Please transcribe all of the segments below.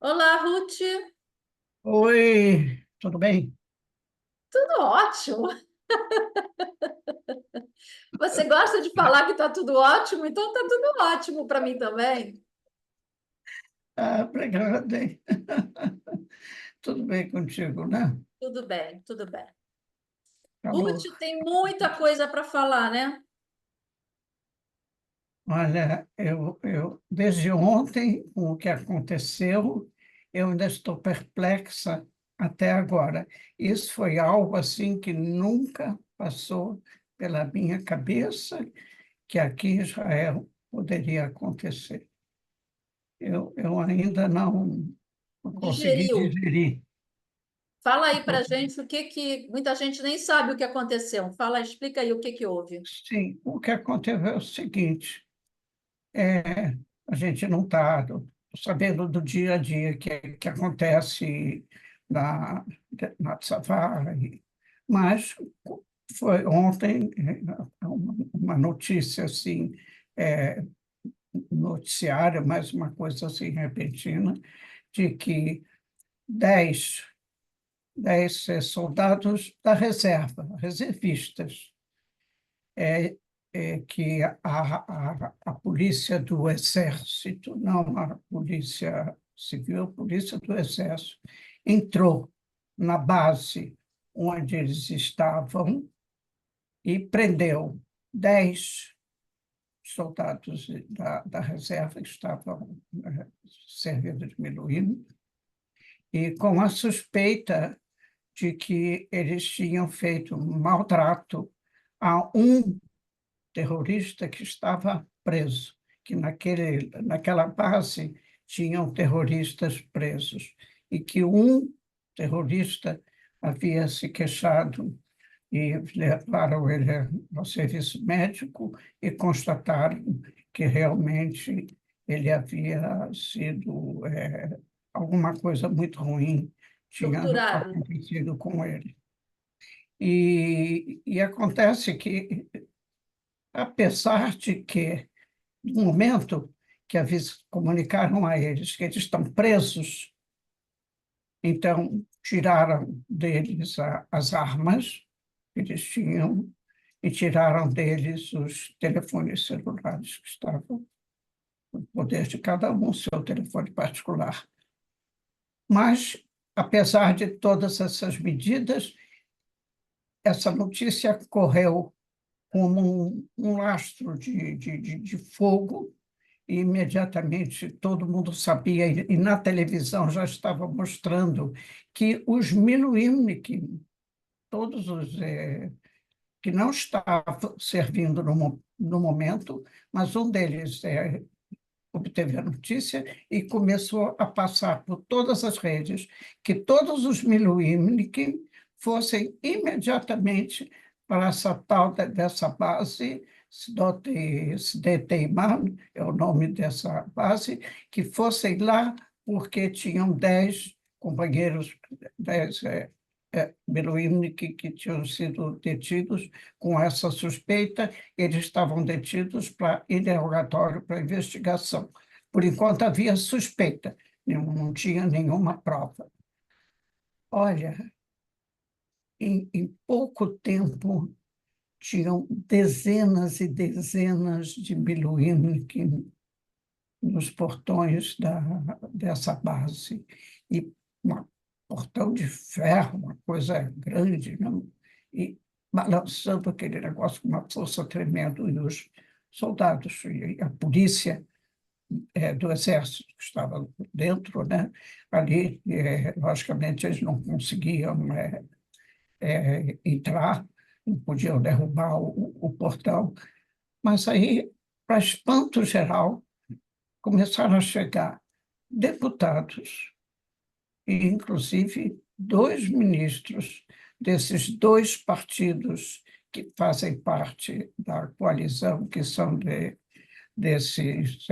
Olá, Ruth. Oi, tudo bem? Tudo ótimo. Você gosta de falar que está tudo ótimo? Então está tudo ótimo para mim também. Ah, obrigado, hein? Tudo bem contigo, né? Tudo bem, tudo bem. Falou. Ruth, tem muita coisa para falar, né? Olha, desde ontem, com o que aconteceu, eu ainda estou perplexa até agora. Isso foi algo assim que nunca passou pela minha cabeça que aqui em Israel poderia acontecer. Eu ainda não consegui Digeriu. digerir. Fala aí para gente o que muita gente nem sabe o que aconteceu. Fala, explica aí o que houve. Sim, o que aconteceu é o seguinte. É, a gente não está sabendo do dia a dia que acontece na, na Tzavá, mas foi ontem uma notícia assim, é, noticiária, mas uma coisa assim repentina, de que 10, 10 soldados da reserva, reservistas, que a polícia do Exército, não a polícia civil, a polícia do Exército, entrou na base onde eles estavam e prendeu 10 soldados da reserva que estavam servindo de Meluíno, e com a suspeita de que eles tinham feito um maltrato a um terrorista que estava preso, que naquela base tinham terroristas presos, e que um terrorista havia se queixado e levaram ele ao serviço médico e constataram que realmente ele havia sido, alguma coisa muito ruim tinha Torturado. acontecido com ele. E acontece que, apesar de que, no momento que comunicaram a eles que eles estão presos, então tiraram deles as armas que eles tinham e tiraram deles os telefones celulares que estavam no poder de cada um, seu telefone particular. Mas, apesar de todas essas medidas, essa notícia correu como um lastro de fogo. E imediatamente todo mundo sabia, e na televisão já estava mostrando que os Miluimnik, todos os que não estavam servindo no momento, mas um deles obteve a notícia e começou a passar por todas as redes que todos os Miluimnik fossem imediatamente para essa dessa base, Sde Teiman, é o nome dessa base, que fossem lá porque tinham 10 companheiros, 10 Beduínos que tinham sido detidos com essa suspeita. Eles estavam detidos para interrogatório, para investigação. Por enquanto havia suspeita, não tinha nenhuma prova. Olha, em pouco tempo tinham dezenas e dezenas de beduínos nos portões dessa base. E um portão de ferro, uma coisa grande, não? E balançando aquele negócio com uma força tremenda. E os soldados e a polícia do Exército que estava dentro, né? Ali, logicamente, eles não conseguiam entrar, não podiam derrubar o portão. Mas aí, para espanto geral, começaram a chegar deputados e, inclusive, dois ministros desses dois partidos que fazem parte da coalizão, que são desses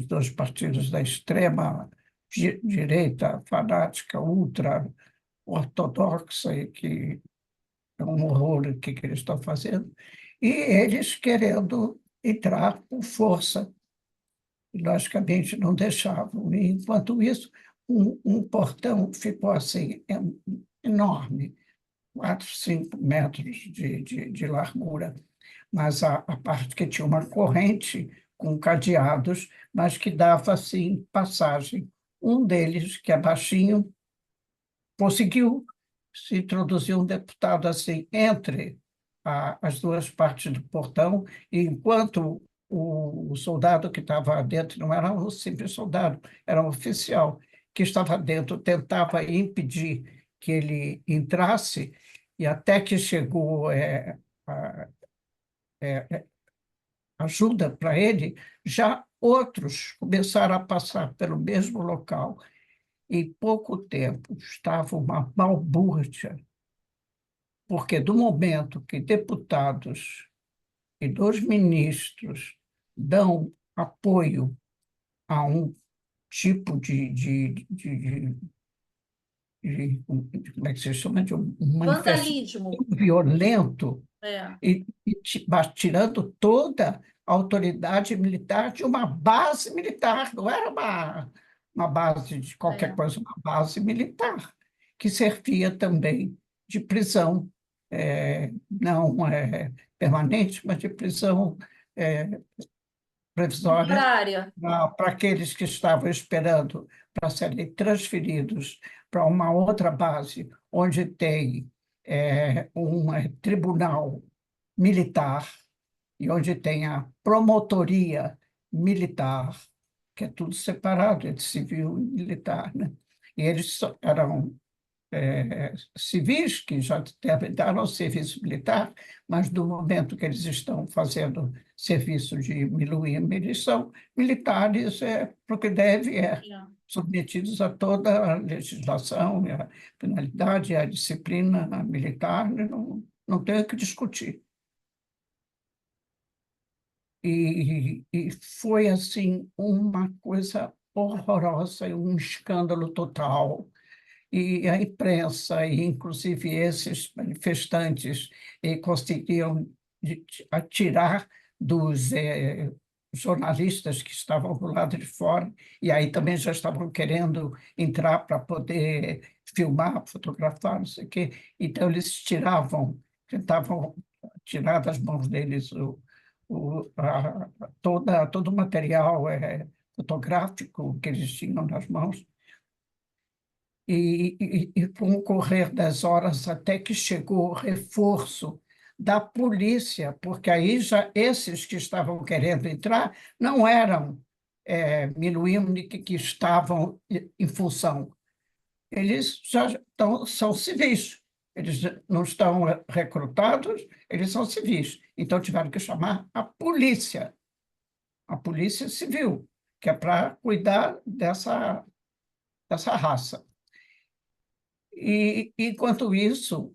dois partidos da extrema direita fanática, ultra-ortodoxa, e que é um horror o que eles estão fazendo, e eles querendo entrar por força. Logicamente não deixavam. E, enquanto isso, um portão ficou assim, enorme, 4, 5 metros de largura, mas a parte que tinha uma corrente com cadeados, mas que dava assim passagem. Um deles, que é baixinho, conseguiu se introduzir um deputado assim entre as duas partes do portão, e enquanto o soldado que estava dentro não era um simples soldado, era um oficial que estava dentro, tentava impedir que ele entrasse, e até que chegou a- ajuda para ele, já outros começaram a passar pelo mesmo local. Em pouco tempo, estava uma balbúrdia, porque do momento que deputados e 2 ministros dão apoio a um tipo como é que se chama, de uma manifestação Vandalismo. violento, É, tirando toda a autoridade militar de uma base militar, não era uma base de qualquer é. coisa, uma base militar, que servia também de prisão, não permanente, mas de prisão é, provisória Temporária. para aqueles que estavam esperando para serem transferidos para uma outra base, onde tem um tribunal militar e onde tem a promotoria militar, que é tudo separado entre civil e militar, né? E eles eram civis que já devem dar ao serviço militar, mas no momento que eles estão fazendo serviço de miluim, eles são militares, porque É. submetidos a toda a legislação, a penalidade, a disciplina militar, né? Não tem o que discutir. E foi, assim, uma coisa horrorosa, um escândalo total. E a imprensa, e inclusive esses manifestantes, conseguiam atirar dos jornalistas que estavam do lado de fora, e aí também já estavam querendo entrar para poder filmar, fotografar, não sei o quê. Então, eles tentavam tirar das mãos deles todo o material fotográfico que eles tinham nas mãos. E com o correr das horas, até que chegou o reforço da polícia, porque aí já esses que estavam querendo entrar não eram Miluim que estavam em função. Eles já são civis, eles não estão recrutados, eles são civis. Então tiveram que chamar a polícia civil, que é para cuidar dessa raça. E, enquanto isso,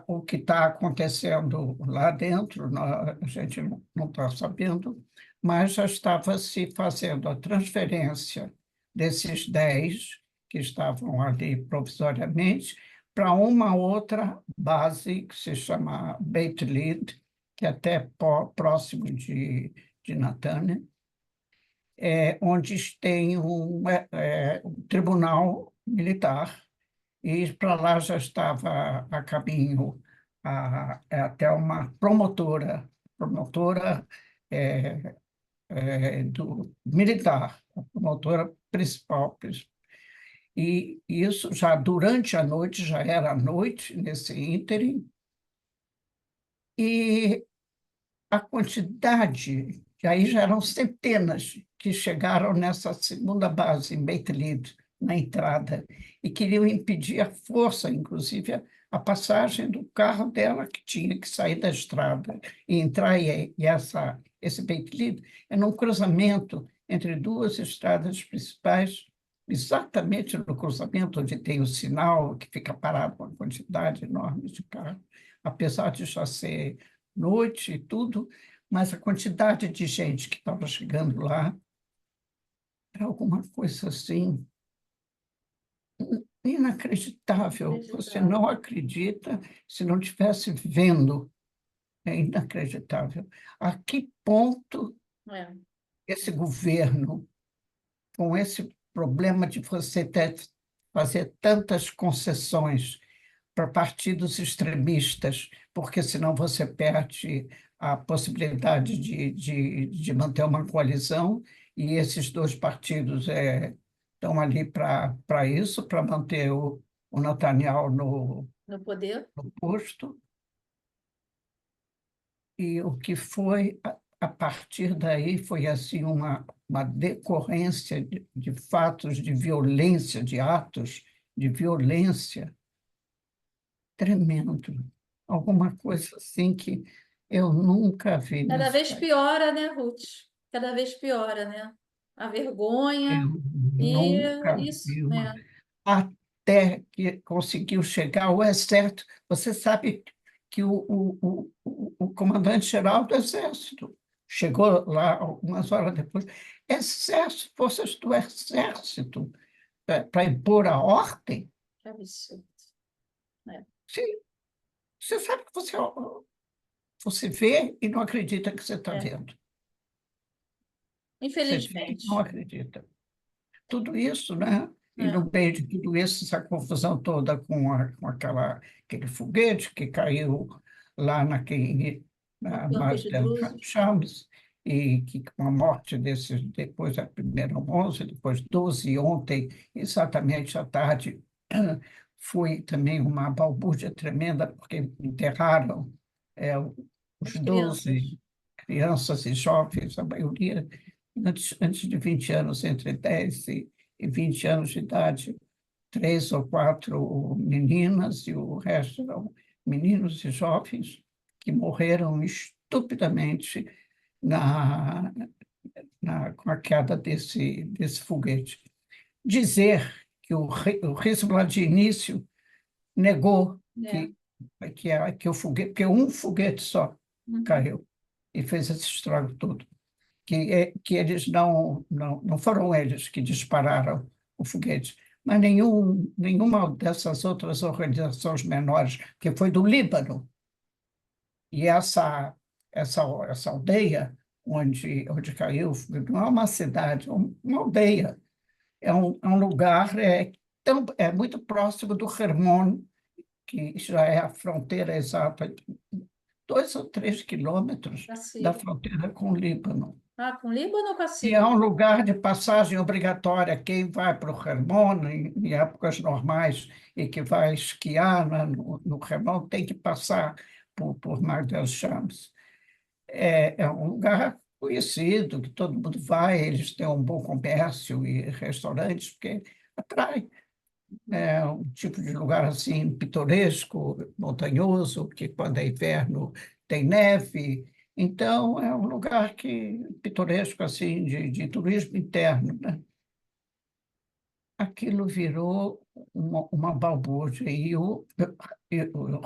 o que está acontecendo lá dentro, a gente não está sabendo, mas já estava se fazendo a transferência desses 10 que estavam ali provisoriamente para uma outra base que se chama Beit Lid, que é até próximo de Natânia, onde tem um tribunal militar, e para lá já estava a caminho até uma promotora do militar, a promotora principal. E isso já durante a noite, já era noite nesse ínterim, e a quantidade, que aí já eram centenas que chegaram nessa segunda base, em Beit Lid, na entrada, e queriam impedir a força, inclusive, a passagem do carro dela, que tinha que sair da estrada e entrar, esse Beit Lid é num cruzamento entre 2 estradas principais, exatamente no cruzamento onde tem o sinal, que fica parado uma quantidade enorme de carros, apesar de já ser noite e tudo, mas a quantidade de gente que estava chegando lá era alguma coisa assim inacreditável. Você Acreditável. não acredita se não estivesse vendo. É inacreditável. A que ponto É. esse governo, com esse problema de você fazer tantas concessões para partidos extremistas, porque senão você perde a possibilidade de manter uma coalizão, e esses dois partidos estão ali para isso, para manter o Netanyahu No poder? no posto. E o que foi, a partir daí, foi assim uma decorrência de fatos de violência, de atos de violência tremendo. Alguma coisa assim que eu nunca vi Cada nesse vez país. piora, né, Ruth? Cada vez piora, né? A vergonha Eu e nunca isso, vi uma. né? Até que conseguiu chegar o exército. Você sabe que o comandante-geral do Exército chegou lá algumas horas depois. Exército, forças do Exército, para impor a ordem. Que absurdo. É. Sim, você sabe que você vê e não acredita que você está É. vendo. Você vê e não Infelizmente. acredita. Tudo isso, né? E É. no meio de tudo isso, essa confusão toda com aquele foguete que caiu lá No na campo de Martel Druzes. Chames, e que com a morte desses, depois da primeira 11, depois 12, e ontem, exatamente à tarde, foi também uma balbúrdia tremenda, porque enterraram é, os As crianças. 12 crianças e jovens, a maioria antes de 20 anos, entre 10 e 20 anos de idade, três ou quatro meninas e o resto eram meninos e jovens que morreram estupidamente na, com a queda desse foguete. Dizer que o Hezbollah de início negou É. que o foguete, que um foguete só Uhum. caiu e fez esse estrago todo, que eles não foram eles que dispararam o foguete, mas nenhuma dessas outras organizações menores, que foi do Líbano. E essa aldeia onde caiu o foguete não é uma cidade, é uma aldeia. É um lugar muito próximo do Hermon, que já é a fronteira exata, 2 ou 3 quilômetros Da da Síria. fronteira com o Líbano. Ah, com Líbano ou com a E é Síria? um lugar de passagem obrigatória. Quem vai para o Hermon em épocas normais e que vai esquiar no Hermon tem que passar por Mar del Shams. É um lugar conhecido, que todo mundo vai, eles têm um bom comércio e restaurantes, porque atrai. É um tipo de lugar assim pitoresco, montanhoso, que quando é inverno tem neve. Então, é um lugar pitoresco assim de turismo interno, né? Aquilo virou uma balbúrdia. E o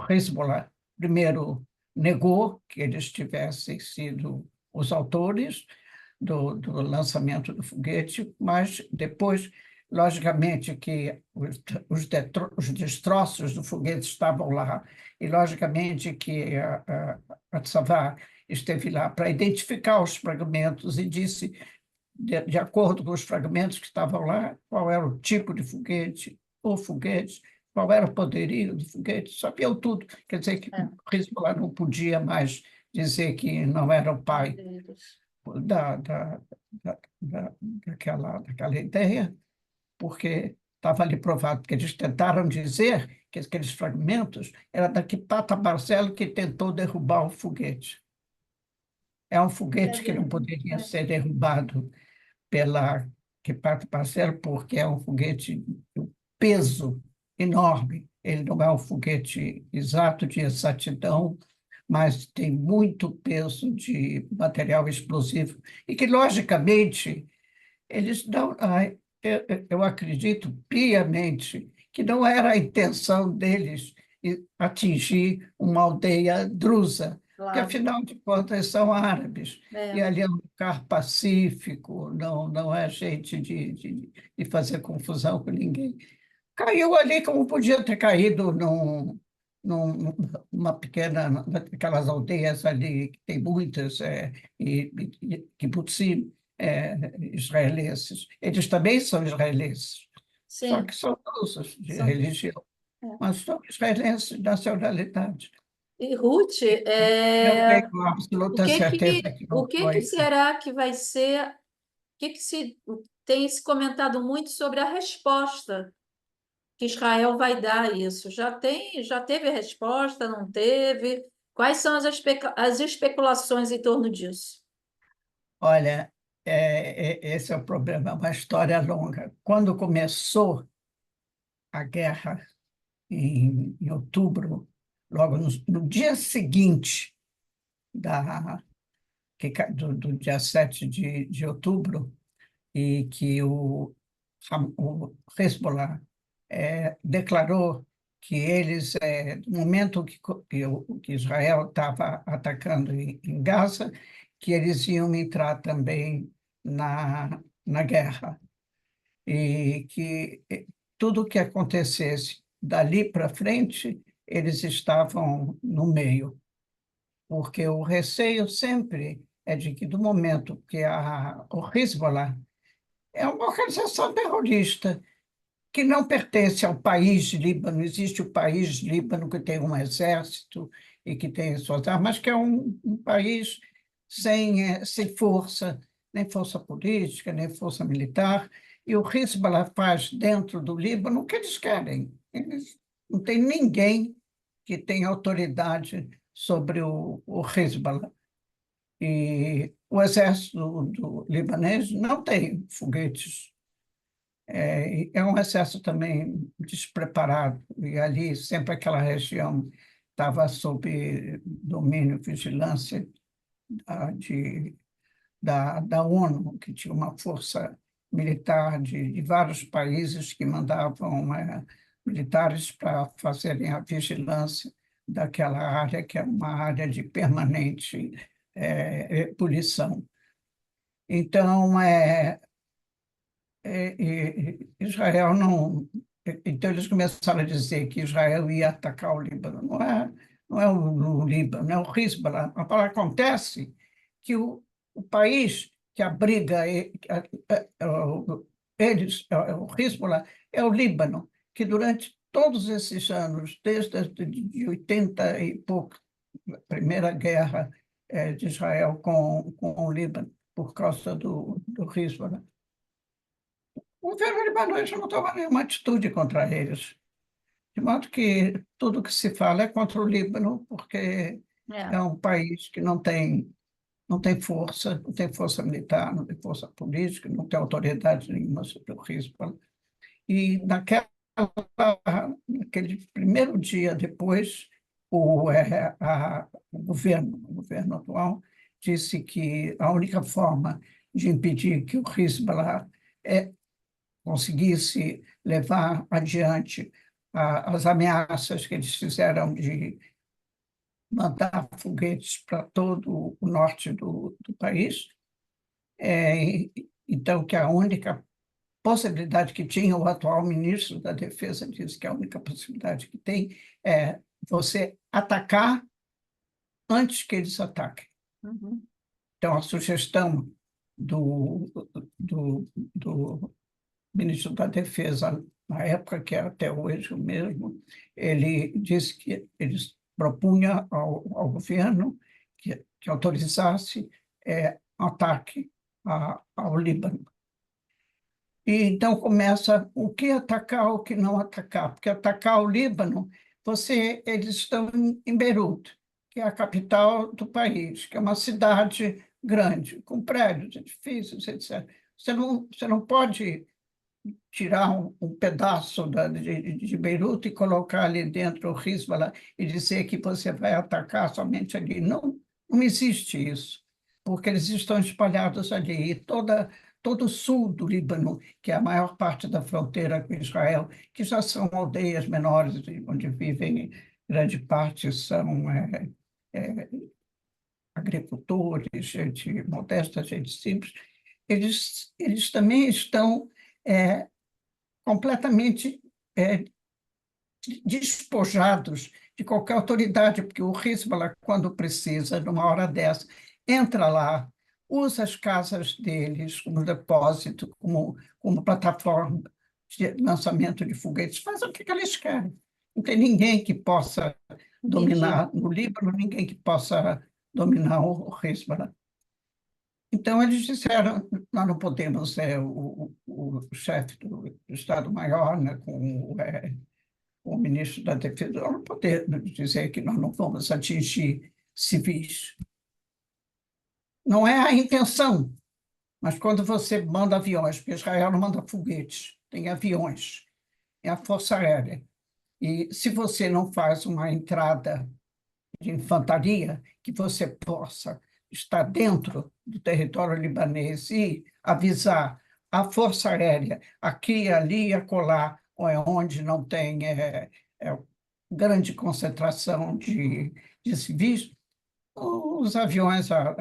Hezbollah, primeiro, negou que eles tivessem sido os autores do lançamento do foguete, mas depois, logicamente, que os destroços do foguete estavam lá, e logicamente que a Tsavá esteve lá para identificar os fragmentos e disse, de acordo com os fragmentos que estavam lá, qual era o tipo de foguete, o foguete, qual era o poderio do foguete, sabiam tudo. Quer dizer que É. o Hezbollah não podia mais dizer que não era o Não, pai deles. da, da, daquela ideia, porque estava ali provado, porque eles tentaram dizer que aqueles fragmentos eram da Kipata Barcelo que tentou derrubar o foguete. É um foguete que não Brincadeira, né? poderia É. ser derrubado pela Kipata Barcelo, porque é um foguete de um peso enorme. Ele não é um foguete exato de exatidão, mas tem muito peso de material explosivo e que, logicamente, eles não. Eu acredito piamente que não era a intenção deles atingir uma aldeia drusa, porque, Claro. afinal de contas, são árabes. E É. ali é um lugar pacífico, não é gente de fazer confusão com ninguém. Caiu ali como podia ter caído numa naquelas aldeias ali, que tem muitas, kibbutzim, israelenses. Eles também são israelenses, só Sim, que são russos de são. religião, É. mas são israelenses de nacionalidade. E, Ruth, Eu tenho absoluta certeza que o não que que foi. será que vai ser? O que que tem se comentado muito sobre a resposta que Israel vai dar a isso? Já teve resposta, não teve? Quais são as especulações em torno disso? Olha, esse é o problema, é uma história longa. Quando começou a guerra, em outubro, logo no dia seguinte do dia 7 de outubro, e que o Hezbollah declarou que eles, no momento que Israel estava atacando em Gaza, que eles iam entrar também na guerra, e que tudo o que acontecesse dali para frente, eles estavam no meio, porque o receio sempre é de que, do momento que o Hezbollah é uma organização terrorista que não pertence ao país Líbano. Existe o país Líbano, que tem um exército e que tem suas armas, que é um país sem força, nem força política, nem força militar. E o Hezbollah faz dentro do Líbano o que eles querem. Eles não tem ninguém que tenha autoridade sobre o Hezbollah. E o exército do libanês não tem foguetes. É um excesso também despreparado, e ali sempre aquela região estava sob domínio, vigilância da ONU, que tinha uma força militar de vários países que mandavam militares para fazerem a vigilância daquela área, que é uma área de permanente ebulição. Então, Israel não. Então, eles começaram a dizer que Israel ia atacar o Líbano. Não é o Líbano, é o Hezbollah. Agora, acontece que o país que abriga eles, o Hezbollah, é o Líbano, que durante todos esses anos, desde de 80 e pouco, a primeira guerra de Israel com o Líbano, por causa do Hezbollah, o governo libanês não toma nenhuma atitude contra eles. De modo que tudo que se fala é contra o Líbano, porque É. é um país que não tem força, não tem força militar, não tem força política, não tem autoridade nenhuma sobre o Hezbollah. E naquele primeiro dia depois, o governo atual disse que a única forma de impedir que o Hezbollah conseguisse levar adiante as ameaças que eles fizeram de mandar foguetes para todo o norte do país. Então, que a única possibilidade que tinha, o atual ministro da Defesa disse que a única possibilidade que tem é você atacar antes que eles ataquem. Uhum. Então, a sugestão do ministro da Defesa, na época, que é até hoje o mesmo, ele disse que eles propunha ao governo que autorizasse ataque ao Líbano. E então começa o que atacar, o que não atacar, porque atacar o Líbano, eles estão em Beirute, que é a capital do país, que é uma cidade grande, com prédios, edifícios, etc. Você não pode tirar um pedaço de Beirute e colocar ali dentro o Hezbollah e dizer que você vai atacar somente ali. Não, não existe isso, porque eles estão espalhados ali. E todo o sul do Líbano, que é a maior parte da fronteira com Israel, que já são aldeias menores, onde vivem, grande parte são agricultores, gente modesta, gente simples, eles também estão completamente despojados de qualquer autoridade, porque o Hezbollah, quando precisa, numa hora dessa, entra lá usa as casas deles como depósito, como plataforma de lançamento de foguetes, faz o que eles querem. Não tem ninguém que possa Entendi. dominar no Líbano, ninguém que possa dominar o Hezbollah. Então, eles disseram, nós não podemos, o chefe do Estado-Maior, né, com o ministro da Defesa, nós não podemos dizer que nós não vamos atingir civis. Não é a intenção, mas quando você manda aviões, porque Israel não manda foguetes, tem aviões, é a Força Aérea. E se você não faz uma entrada de infantaria, que você possa estar dentro do território libanês e avisar a Força Aérea aqui, ali e acolá, ou é onde não tem grande concentração de civis, os aviões a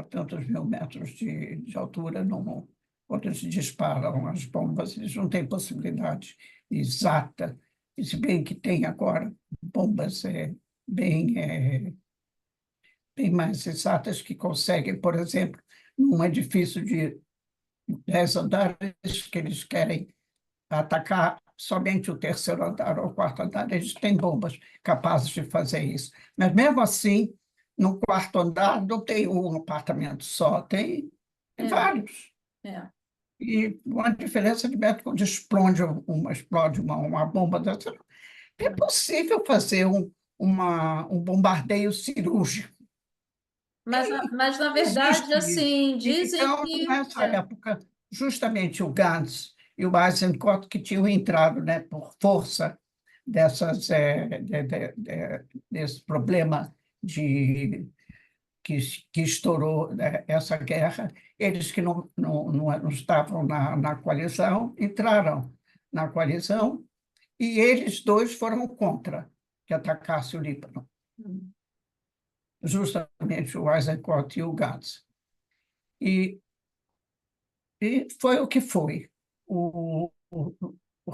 tantos mil metros de altura, não, quando eles disparam as bombas, eles não têm possibilidade exata, e se bem que tem agora bombas bem, bem mais exatas que conseguem, por exemplo, num edifício de 10 andares que eles querem atacar somente o terceiro andar ou o quarto andar, eles têm bombas capazes de fazer isso. Mas, mesmo assim, no quarto andar não tem um apartamento só, tem É, vários. é. E uma diferença de metro, quando explode uma bomba dessa, é possível fazer um bombardeio cirúrgico. Mas, na verdade, Existe isso. assim, dizem Então, que... nessa época, justamente o Gantz e o Eisenkot, que tinham entrado, né, por força desse problema de, que, que estourou, né, essa guerra, eles que não estavam na coalizão, entraram na coalizão e eles dois foram contra que atacasse o Líbano, justamente o Eisenkot e o Gantz. E foi o que foi. O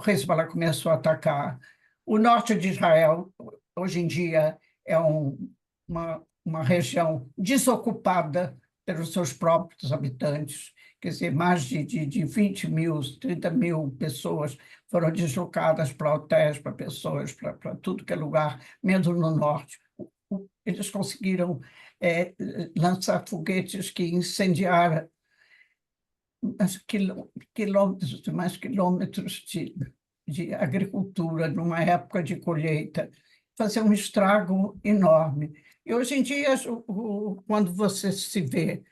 Hezbollah começou a atacar o norte de Israel. Hoje em dia é uma região desocupada pelos seus próprios habitantes. Quer dizer, mais de 20 mil, 30 mil pessoas foram deslocadas para hotéis, para pessoas, para tudo que é lugar, mesmo no norte. Eles conseguiram lançar foguetes que incendiaram quilômetros e mais quilômetros de agricultura numa época de colheita, fazer um estrago enorme. E hoje em dia, quando você se vê,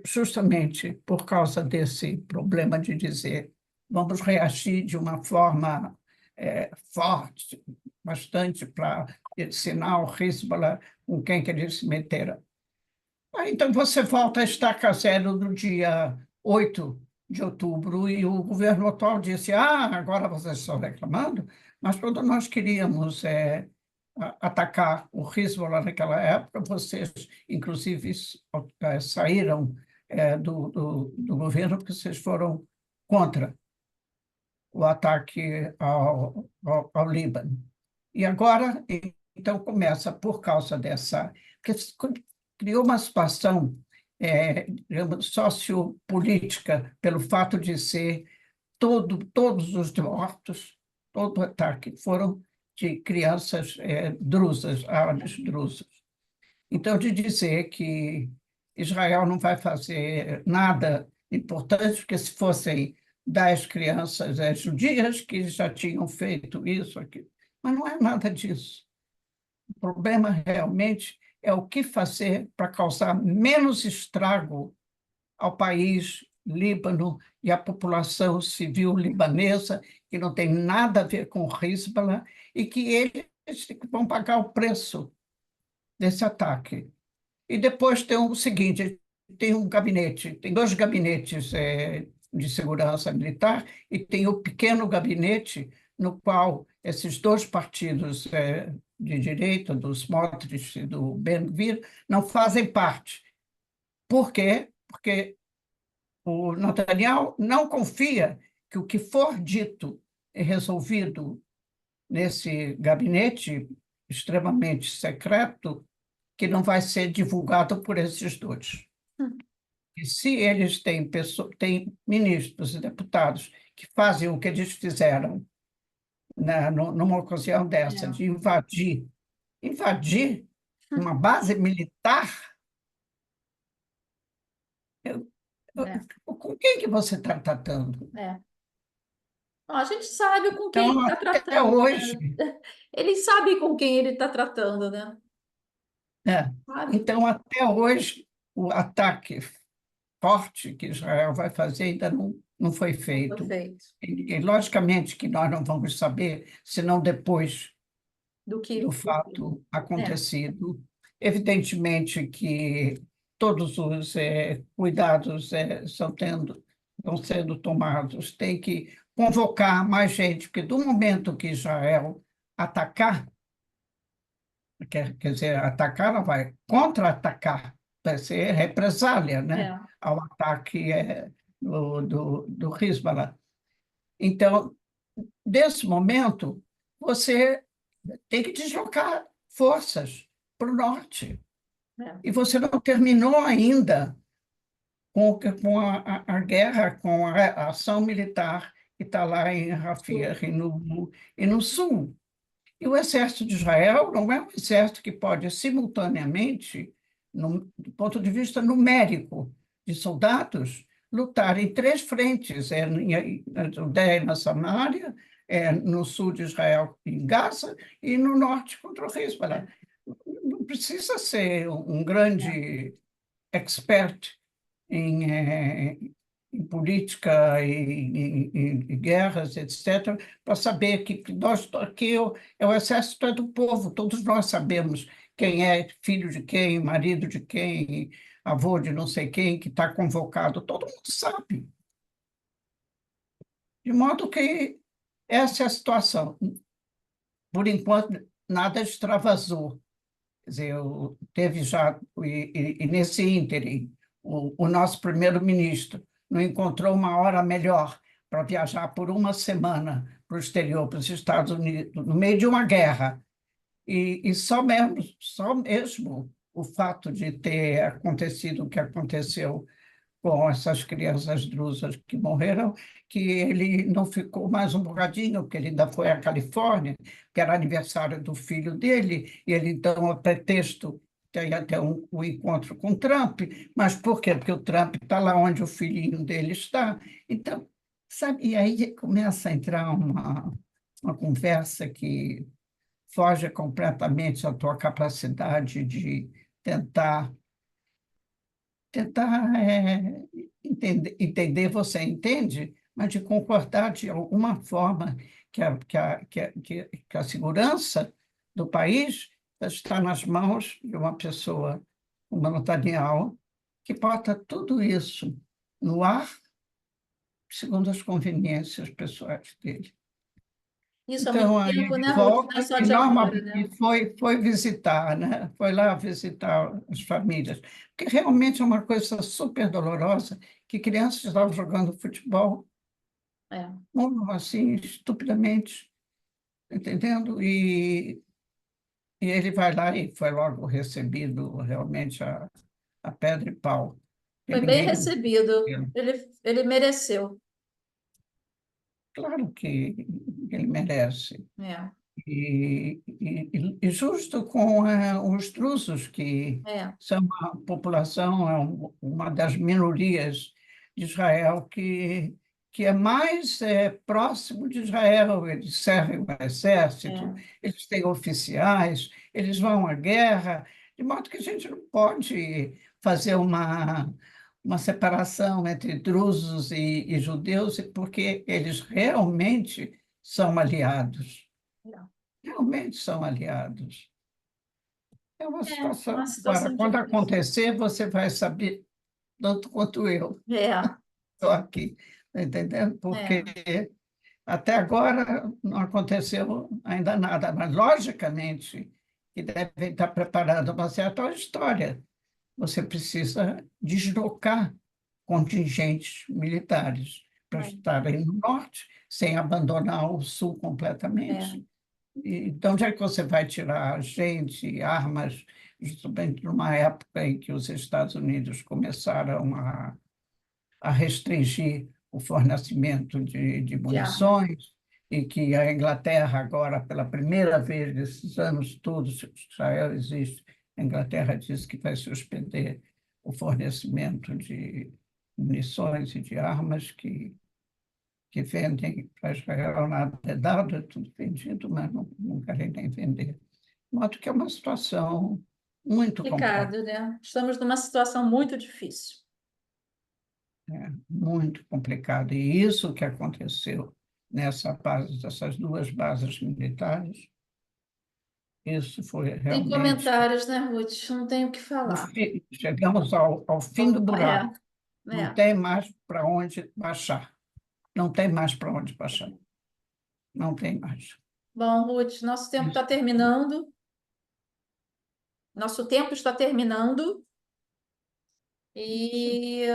justamente por causa desse problema de dizer vamos reagir de uma forma forte, bastante para ensinar o Hezbollah com quem que eles se meteram. Então, você volta a estaca zero no dia 8 de outubro e o governo atual disse, agora vocês estão reclamando, mas quando nós queríamos atacar o Hezbollah naquela época, vocês, inclusive, saíram do governo porque vocês foram contra o ataque ao Líbano. E agora, então, começa por causa dessa... Porque criou uma situação, digamos, sociopolítica, pelo fato de ser todos os mortos, todo o ataque, foram de crianças drusas, árabes drusas. Então, de dizer que Israel não vai fazer nada importante, porque se fossem 10 crianças judias que já tinham feito isso, aquilo. Mas não é nada disso. O problema realmente é o que fazer para causar menos estrago ao país Líbano e à população civil libanesa, que não tem nada a ver com o Hezbollah, e que eles vão pagar o preço desse ataque. E depois tem o seguinte, tem um gabinete, tem dois gabinetes de segurança militar e tem o pequeno gabinete no qual esses dois partidos de direita, do Smotrich e do Ben-Gvir, não fazem parte. Por quê? Porque o Netanyahu não confia que o que for dito e resolvido nesse gabinete extremamente secreto que não vai ser divulgado por esses dois. E se eles têm ministros e deputados que fazem o que eles fizeram, né, numa ocasião dessa, É, de invadir uma base militar, eu- é, com quem que você está tratando? é. Bom, a gente sabe com quem ele Então, está até tratando, hoje, né? Ele sabe com quem ele está tratando, né? né? Sabe? Então, até hoje, o ataque forte que Israel vai fazer ainda não foi Não foi feito. feito. E, logicamente, que nós não vamos saber, senão depois Do do que fato é, acontecido. Evidentemente que todos os cuidados estão sendo tomados. Tem que convocar mais gente, porque do momento que Israel atacar, quer dizer, atacar não vai, contra-atacar, vai ser represália, né, é, ao ataque do Hezbollah. Então, nesse momento, você tem que deslocar forças para o norte. é. E você não terminou ainda com a guerra, com a ação militar que está lá em Rafah e no sul. E o exército de Israel não é um exército que pode simultaneamente, do ponto de vista numérico de soldados, lutar em três frentes, na Judéia e na Samária, no sul de Israel, em Gaza, e no norte contra o Hezbollah. Não precisa ser um grande expert em política e guerras, etc., para saber que nós aqui é o exército é do povo, todos nós sabemos quem é filho de quem, marido de quem, avô de não sei quem, que está convocado, todo mundo sabe. De modo que essa é a situação. Por enquanto, nada extravasou. Quer dizer, teve já, e nesse ínterim, o nosso primeiro-ministro não encontrou uma hora melhor para viajar por uma semana para o exterior, para os Estados Unidos, no meio de uma guerra. E só mesmo o fato de ter acontecido o que aconteceu com essas crianças drusas que morreram, que ele não ficou mais um bocadinho, porque ele ainda foi à Califórnia, que era aniversário do filho dele, e ele, então, a pretexto, tem até um encontro com Trump, mas por quê? Porque o Trump está lá onde o filhinho dele está. Então, sabe, e aí começa a entrar uma conversa que foge completamente à tua capacidade de tentar entender, você entende, mas de concordar de alguma forma que a segurança do país está nas mãos de uma pessoa como Netanyahu, que bota tudo isso no ar, segundo as conveniências pessoais dele. Isso há muito Então, aí tempo, ele né, Ruth? Não é volta só e, de agora, né? foi visitar, né? Foi lá visitar as famílias, porque realmente é uma coisa super dolorosa que crianças estavam jogando futebol, É. assim, estupidamente, entendendo? E ele vai lá e foi logo recebido realmente a pedra e pau, que Foi bem ninguém... recebido. Ele mereceu. Claro que ele merece. É, E justo com os drusos, que é, são uma população, uma das minorias de Israel que é mais próximo de Israel. Eles servem o exército, é. eles têm oficiais, eles vão à guerra, de modo que a gente não pode fazer uma separação entre drusos e judeus, porque eles realmente são aliados. Realmente são aliados. É uma É, uma situação. Agora, situação quando difícil. acontecer, você vai saber tanto quanto eu É, estou aqui, tá entendendo? Porque é, até agora não aconteceu ainda nada, mas logicamente que devem estar preparando uma certa história. Você precisa deslocar contingentes militares para estarem no norte, sem abandonar o sul é, completamente. E de onde é que você vai tirar gente, armas justamente numa época em que os Estados Unidos começaram a restringir o fornecimento de de arma. munições, e que a Inglaterra agora, pela primeira vez nesses anos todos, que Israel existe, a Inglaterra disse que vai suspender o fornecimento de munições e de armas que vendem para Israel. Nada é dado, é tudo vendido, mas não querem nem vender. De modo que é uma situação muito complexa, Complicado, né? Estamos numa situação muito difícil. muito complicada. E isso que aconteceu dessas duas bases militares, isso foi Tem realmente comentários, né, Ruth? Não tenho o que falar. chegamos ao fim do buraco. Não É. tem mais para onde baixar. Não tem mais para onde baixar. Não tem mais. Bom, Ruth, nosso tempo está Isso. terminando. Nosso tempo está terminando. E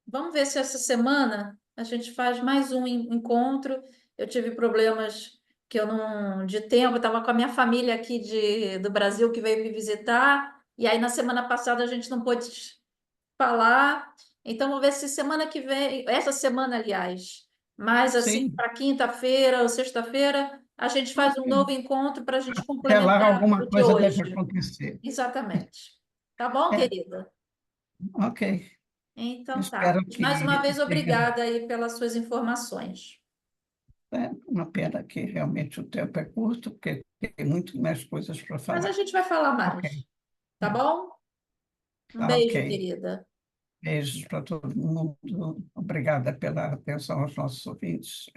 vamos ver se essa semana a gente faz mais um encontro. Eu tive problemas que eu não de tempo, eu estava com a minha família aqui do Brasil que veio me visitar, e aí na semana passada a gente não pôde falar. Então, vamos ver se semana que vem, essa semana, aliás, mais assim, Sim, para quinta-feira ou sexta-feira, a gente faz um ok. novo encontro para a gente Até lá complementar o alguma de coisa deve hoje. acontecer. Exatamente. Tá bom, É, querida? ok. Então tá. Espero Mais uma que vez, tenha. obrigada aí pelas suas informações. É uma pena que realmente o tempo é curto, porque tem muito mais coisas para Mas a falar. gente vai falar Ok. mais, tá É, bom? Um tá ok. beijo, querida. Beijos para todo mundo. Obrigada pela atenção aos nossos ouvintes.